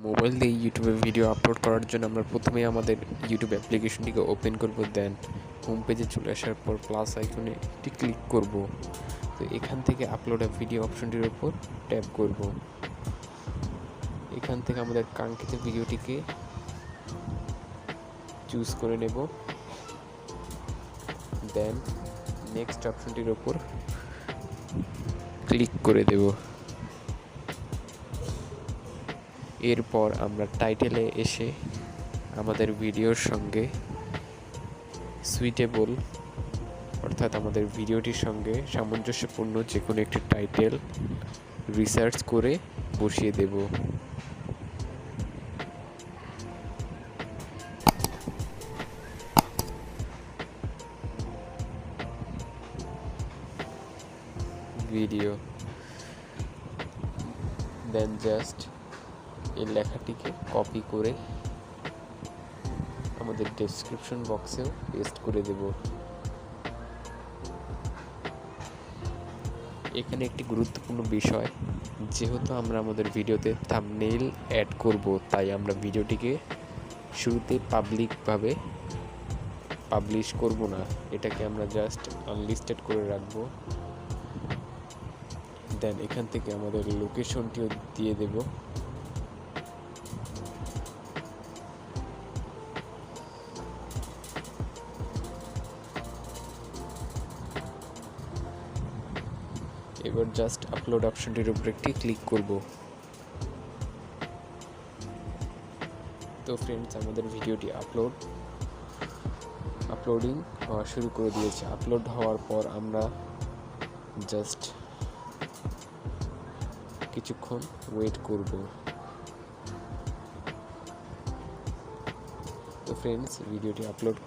Mobile দিয়ে ইউটিউবে video upload করার জন্য আমরা প্রথমে আমাদের ইউটিউব অ্যাপ্লিকেশনটিকে ওপেন করব, দেন হোম পেজে চলে আসার পর প্লাস আইকনে একটি ক্লিক করব। তো এখান থেকে আপলোড আ ভিডিও অপশনটির উপর ট্যাপ করব। এখান থেকে আমাদের কাঙ্ক্ষিত ভিডিওটিকে চুজ করে নেব, দেন নেক্সট অপশনটির উপর ক্লিক করে দেব। এরপর আমরা টাইটেলে এসে আমাদের ভিডিওর সঙ্গে সুইটেবল অর্থাৎ আমাদের ভিডিওটির সঙ্গে সামঞ্জস্যপূর্ণ যে কোনো একটি টাইটেল রিসার্চ করে বসিয়ে দেব। ভিডিও, দেন জাস্ট এই লেখাটিকে কপি করে আমাদের ডেসক্রিপশন বক্সেও পেস্ট করে দেব। এখানে একটি গুরুত্বপূর্ণ বিষয়, যেহেতু আমরা আমাদের ভিডিওতে থাম্বনেইল অ্যাড করব, তাই আমরা ভিডিওটিকে শুরুতে পাবলিকভাবে পাবলিশ করব না, এটাকে আমরা জাস্ট আনলিস্টেড করে রাখব। দেন এখান থেকে আমাদের লোকেশনটিও দিয়ে দেব। এবার জাস্ট আপলোড অপশনটির উপর একটি ক্লিক করব। তো ফ্রেন্ডস, আমাদের ভিডিওটি আপলোডিং হওয়া শুরু করে দিয়েছে। আপলোড হওয়ার পর আমরা জাস্ট কিছুক্ষণ ওয়েট করব। তো ফ্রেন্ডস, ভিডিওটি আপলোড